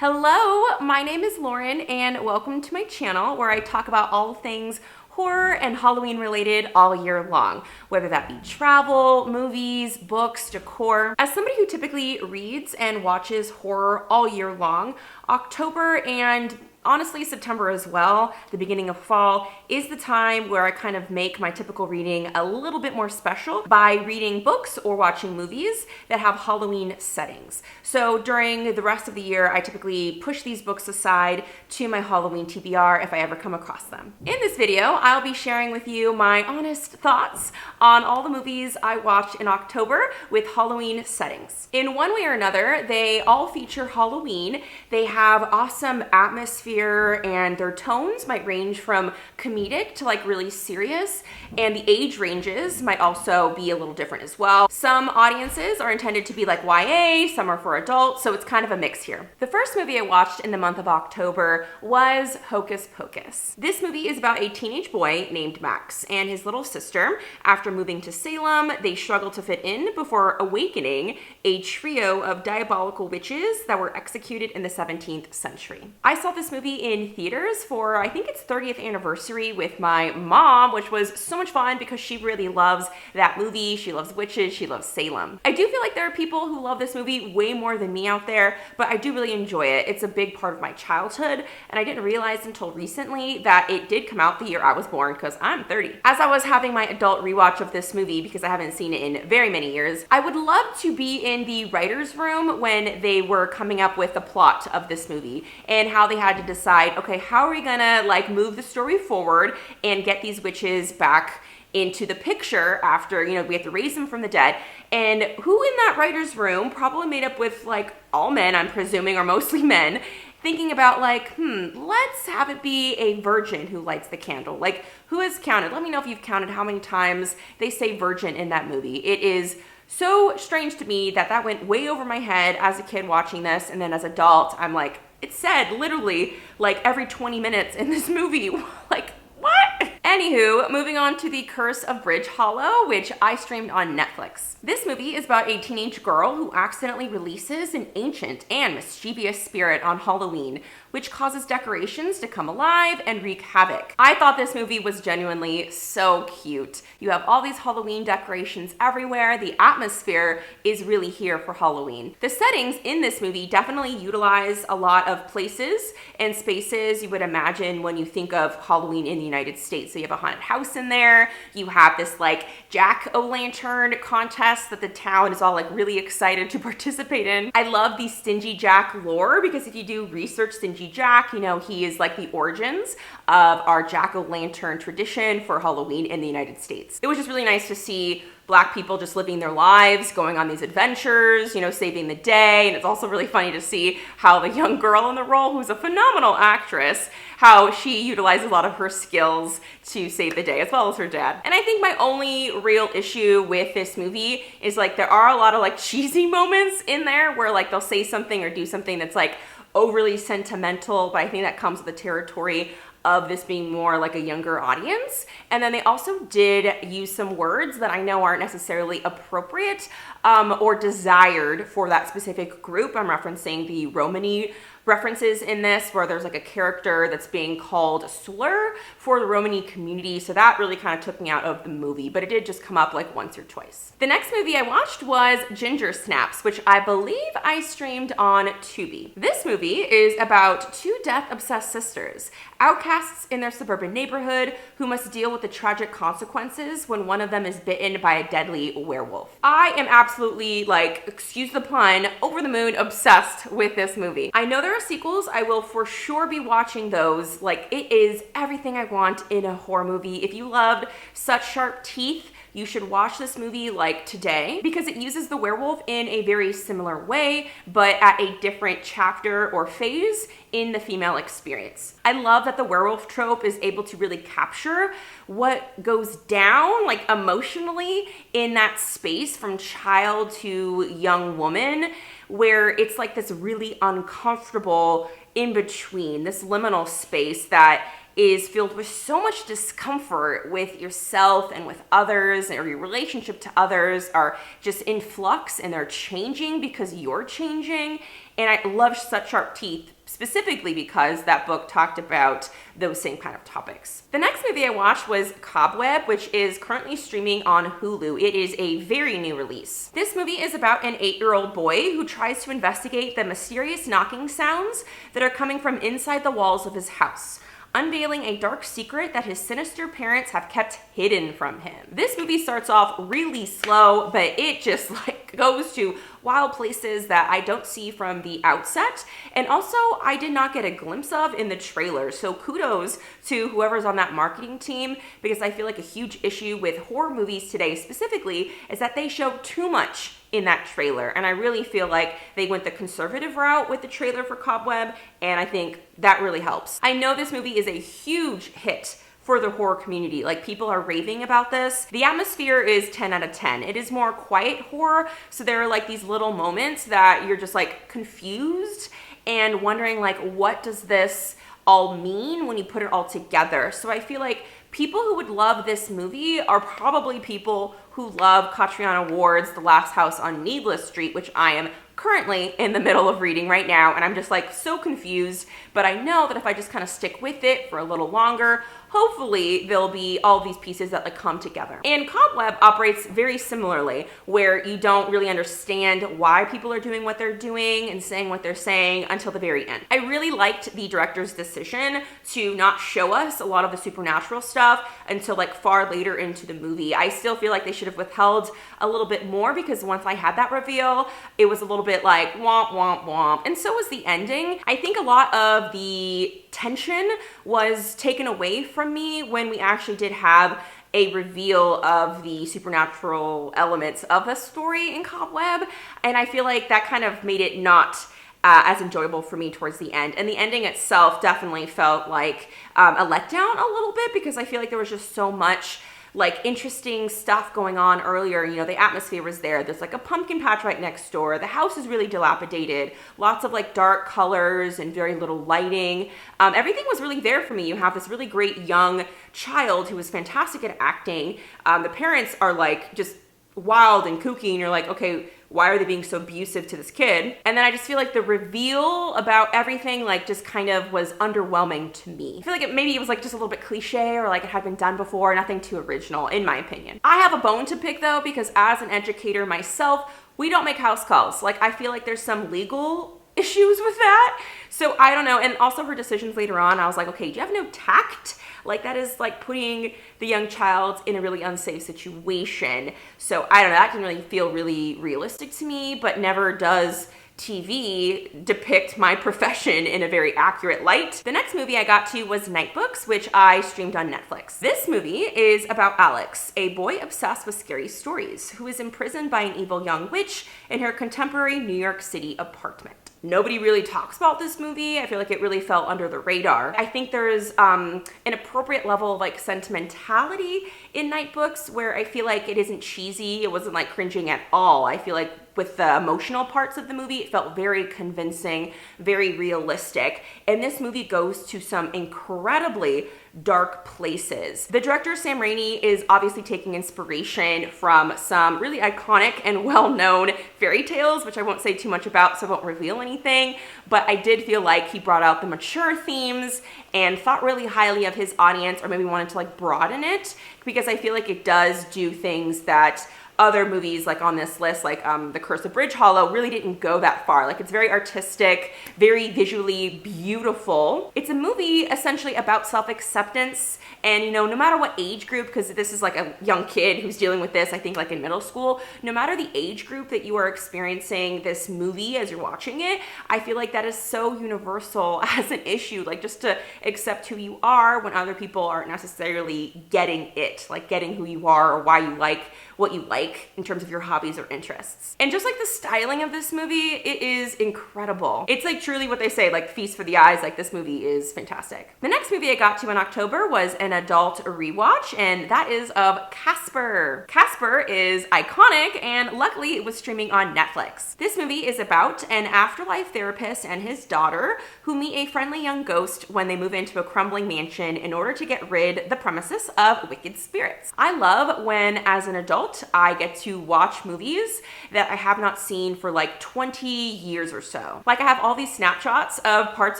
Hello, my name is Lauren and welcome to my channel where I talk about all things horror and Halloween related all year long, whether that be travel, movies, books, decor. As somebody who typically reads and watches horror all year long, October and honestly September as well, the beginning of fall, is the time where I kind of make my typical reading a little bit more special by reading books or watching movies that have Halloween settings. So during the rest of the year, I typically push these books aside to my Halloween TBR if I ever come across them. In this video, I'll be sharing with you my honest thoughts on all the movies I watched in October with Halloween settings. In one way or another, they all feature Halloween. They have awesome atmosphere and their tones might range from comedic to like really serious, and the age ranges might also be a little different as well. Some audiences are intended to be like YA, some are for adults, so it's kind of a mix here. The first movie I watched in the month of October was Hocus Pocus. This movie is about a teenage boy named Max and his little sister. After moving to Salem, they struggle to fit in before awakening a trio of diabolical witches that were executed in the 17th century. I saw this movie in theaters for, I think its 30th anniversary with my mom, which was so much fun because she really loves that movie. She loves witches, she loves Salem. I do feel like there are people who love this movie way more than me out there, but I do really enjoy it. It's a big part of my childhood, and I didn't realize until recently that it did come out the year I was born because I'm 30. As I was having my adult rewatch of this movie, because I haven't seen it in very many years, I would love to be in the writer's room when they were coming up with the plot of this movie and how they had to decide, okay, how are we gonna like move the story forward and get these witches back into the picture after, we have to raise them from the dead. And who in that writer's room, probably made up with like all men, I'm presuming, or mostly men, thinking about like, let's have it be a virgin who lights the candle. Like, who has counted? Let me know if you've counted how many times they say virgin in that movie. It is so strange to me that went way over my head as a kid watching this, and then as an adult, I'm like, it said literally like every 20 minutes in this movie. Like, what? Anywho, moving on to The Curse of Bridge Hollow, which I streamed on Netflix. This movie is about a teenage girl who accidentally releases an ancient and mischievous spirit on Halloween, which causes decorations to come alive and wreak havoc. I thought this movie was genuinely so cute. You have all these Halloween decorations everywhere. The atmosphere is really here for Halloween. The settings in this movie definitely utilize a lot of places and spaces you would imagine when you think of Halloween in the United States. So you have a haunted house in there. You have this like jack-o'-lantern contest that the town is all like really excited to participate in. I love the Stingy Jack lore because if you do research Stingy Jack, he is like the origins of our jack-o'-lantern tradition for Halloween in the United States. It was just really nice to see Black people just living their lives, going on these adventures, saving the day. And it's also really funny to see how the young girl in the role, who's a phenomenal actress, how she utilized a lot of her skills to save the day, as well as her dad. And I think my only real issue with this movie is like there are a lot of like cheesy moments in there where like they'll say something or do something that's like overly sentimental, but I think that comes with the territory of this being more like a younger audience. And then they also did use some words that I know aren't necessarily appropriate or desired for that specific group. I'm referencing the Romany references in this, where there's like a character that's being called a slur for the Romany community. So that really kind of took me out of the movie, but it did just come up like once or twice. The next movie I watched was Ginger Snaps, which I believe I streamed on Tubi. This movie is about two death-obsessed sisters, outcasts in their suburban neighborhood, who must deal with the tragic consequences when one of them is bitten by a deadly werewolf. I am absolutely, like, excuse the pun, over the moon obsessed with this movie. I know there are sequels. I will for sure be watching those. Like, it is everything I want in a horror movie. If you loved Such Sharp Teeth, you should watch this movie like today because it uses the werewolf in a very similar way, but at a different chapter or phase in the female experience. I love that the werewolf trope is able to really capture what goes down like emotionally in that space from child to young woman, where it's like this really uncomfortable in between, this liminal space that is filled with so much discomfort with yourself and with others, or your relationship to others are just in flux and they're changing because you're changing. And I love Such Sharp Teeth specifically because that book talked about those same kind of topics. The next movie I watched was Cobweb, which is currently streaming on Hulu. It is a very new release. This movie is about an 8-year-old boy who tries to investigate the mysterious knocking sounds that are coming from inside the walls of his house, unveiling a dark secret that his sinister parents have kept hidden from him. This movie starts off really slow, but it just goes to wild places that I don't see from the outset, and also I did not get a glimpse of in the trailer. So kudos to whoever's on that marketing team, because I feel like a huge issue with horror movies today specifically is that they show too much in that trailer, and I really feel like they went the conservative route with the trailer for Cobweb, and I think that really helps. I know this movie is a huge hit for the horror community. Like, people are raving about this. The atmosphere is 10 out of 10. It is more quiet horror, so there are like these little moments that you're just like confused and wondering like, what does this all mean when you put it all together? So I feel like people who would love this movie are probably people who love Catriona Ward's The Last House on Needless Street, which I am currently in the middle of reading right now, and I'm just like so confused, but I know that if I just kind of stick with it for a little longer, hopefully there'll be all these pieces that like come together. And Cobweb operates very similarly, where you don't really understand why people are doing what they're doing and saying what they're saying until the very end. I really liked the director's decision to not show us a lot of the supernatural stuff until like far later into the movie. I still feel like they should have withheld a little bit more, because once I had that reveal, it was a little bit like womp womp womp, and so was the ending. I think a lot of the tension was taken away from me when we actually did have a reveal of the supernatural elements of the story in Cobweb, and I feel like that kind of made it not as enjoyable for me towards the end. And the ending itself definitely felt like a letdown a little bit, because I feel like there was just so much like interesting stuff going on earlier. You know, the atmosphere was there. There's like a pumpkin patch right next door. The house is really dilapidated. Lots of like dark colors and very little lighting. Everything was really there for me. You have this really great young child who is fantastic at acting. The parents are like just wild and kooky, and you're like, okay, why are they being so abusive to this kid? And then I just feel like the reveal about everything like just kind of was underwhelming to me. I feel like maybe it was like just a little bit cliche, or like it had been done before, nothing too original in my opinion. I have a bone to pick though, because as an educator myself, we don't make house calls. Like, I feel like there's some legal issues with that. So I don't know. And also her decisions later on, I was like, okay, do you have no tact? Like, that is like putting the young child in a really unsafe situation. So I don't know, that can really feel really realistic to me, but never does TV depict my profession in a very accurate light. The next movie I got to was Night Books, which I streamed on Netflix. This movie is about Alex, a boy obsessed with scary stories, who is imprisoned by an evil young witch in her contemporary New York City apartment. Nobody really talks about this movie. I feel like it really fell under the radar. I think there's an appropriate level of like sentimentality in Night Books, where I feel like it isn't cheesy. It wasn't like cringing at all. I feel like with the emotional parts of the movie, it felt very convincing, very realistic. And this movie goes to some incredibly dark places. The director, Sam Raimi, is obviously taking inspiration from some really iconic and well-known fairy tales, which I won't say too much about, so I won't reveal anything. But I did feel like he brought out the mature themes and thought really highly of his audience, or maybe wanted to like broaden it, because I feel like it does do things that other movies like on this list, like The Curse of Bridge Hollow, really didn't go that far. Like, it's very artistic, very visually beautiful. It's a movie essentially about self-acceptance, and you know, no matter what age group, because this is like a young kid who's dealing with this, I think like in middle school, no matter the age group that you are experiencing this movie as you're watching it, I feel like that is so universal as an issue, like just to accept who you are when other people aren't necessarily getting it, like getting who you are or why you like what you like. like in terms of your hobbies or interests. And just like the styling of this movie, it is incredible. It's like truly what they say, like feast for the eyes. Like this movie is fantastic. The next movie I got to in October was an adult rewatch, and that is of Casper. Casper is iconic, and luckily it was streaming on Netflix. This movie is about an afterlife therapist and his daughter who meet a friendly young ghost when they move into a crumbling mansion in order to get rid the premises of wicked spirits. I love when, as an adult, I get to watch movies that I have not seen for like 20 years or so. Like I have all these snapshots of parts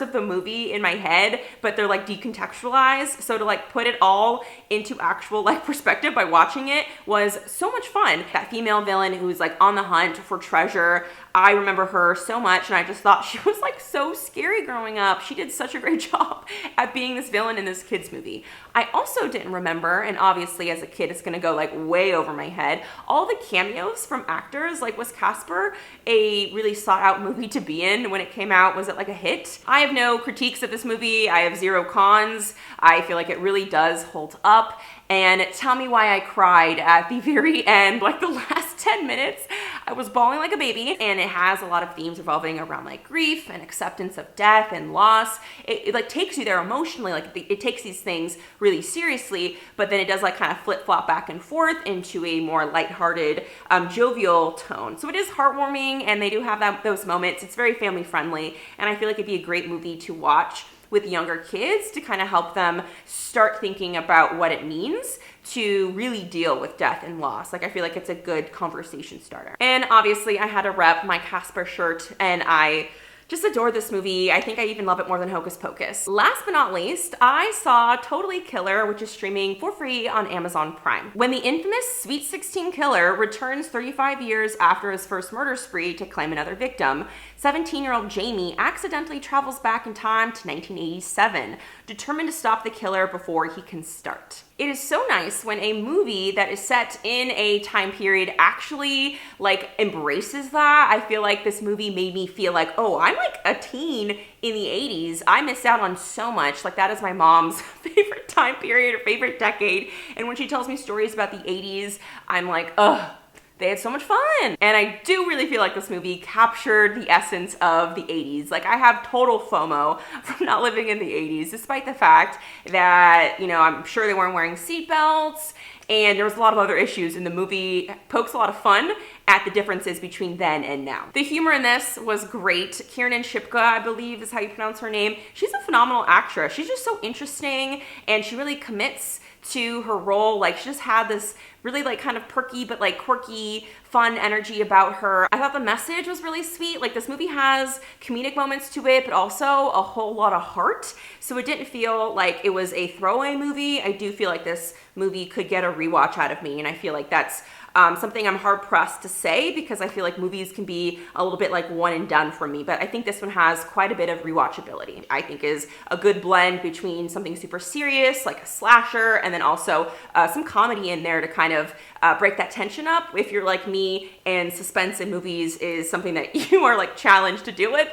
of the movie in my head, but they're like decontextualized. So to like put it all into actual like perspective by watching it was so much fun. That female villain who's like on the hunt for treasure, I remember her so much, and I just thought she was like so scary growing up. She did such a great job at being this villain in this kid's movie. I also didn't remember, and obviously as a kid it's gonna go like way over my head, all the cameos from actors. Like, was Casper a really sought out movie to be in when it came out? Was it like a hit? I have no critiques of this movie. I have zero cons. I feel like it really does hold up. And tell me why I cried at the very end, like the last 10 minutes. I was bawling like a baby, and it has a lot of themes revolving around like grief and acceptance of death and loss. It like takes you there emotionally, like it takes these things really seriously, but then it does like kind of flip-flop back and forth into a more lighthearted, jovial tone. So it is heartwarming, and they do have those moments. It's very family friendly, and I feel like it'd be a great movie to watch with younger kids to kind of help them start thinking about what it means to really deal with death and loss. Like I feel like it's a good conversation starter. And obviously I had to rep my Casper shirt, and I just adore this movie. I think I even love it more than Hocus Pocus. Last but not least, I saw Totally Killer, which is streaming for free on Amazon Prime. When the infamous Sweet 16 killer returns 35 years after his first murder spree to claim another victim, 17-year-old Jamie accidentally travels back in time to 1987, determined to stop the killer before he can start. It is so nice when a movie that is set in a time period actually like embraces that. I feel like this movie made me feel like, oh, I'm like a teen in the 80s. I missed out on so much. Like that is my mom's favorite time period or favorite decade. And when she tells me stories about the 80s, I'm like, ugh. They had so much fun. And I do really feel like this movie captured the essence of the 80s. Like I have total FOMO from not living in the 80s, despite the fact that, you know, I'm sure they weren't wearing seatbelts and there was a lot of other issues, and the movie pokes a lot of fun at the differences between then and now. The humor in this was great. Kiernan Shipka, I believe is how you pronounce her name. She's a phenomenal actress. She's just so interesting, and she really commits to her role. Like she just had this really like kind of perky but like quirky fun energy about her. I thought the message was really sweet. Like this movie has comedic moments to it, but also a whole lot of heart. So it didn't feel like it was a throwaway movie. I do feel like this movie could get a rewatch out of me, and I feel like that's something I'm hard pressed to say because I feel like movies can be a little bit like one and done for me, but I think this one has quite a bit of rewatchability. I think is a good blend between something super serious like a slasher and then also some comedy in there to kind of break that tension up if you're like me and suspense in movies is something that you are like challenged to deal with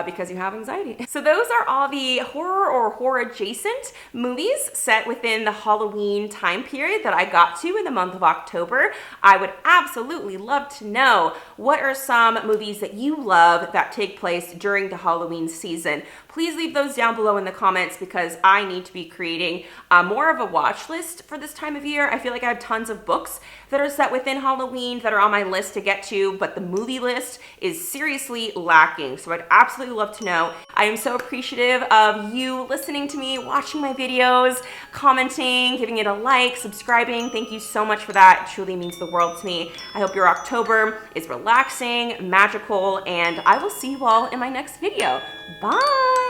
because you have anxiety. So those are all the horror or horror adjacent movies set within the Halloween time period that I got to in the month of October. I would absolutely love to know what are some movies that you love that take place during the Halloween season. Please leave those down below in the comments because I need to be creating more of a watch list for this time of year. I feel like I have tons of books that are set within Halloween that are on my list to get to, but the movie list is seriously lacking. So I'd absolutely love to know. I am so appreciative of you listening to me, watching my videos, commenting, giving it a like, subscribing. Thank you so much for that. It truly means the world to me. I hope your October is relaxing, magical, and I will see you all in my next video. Bye!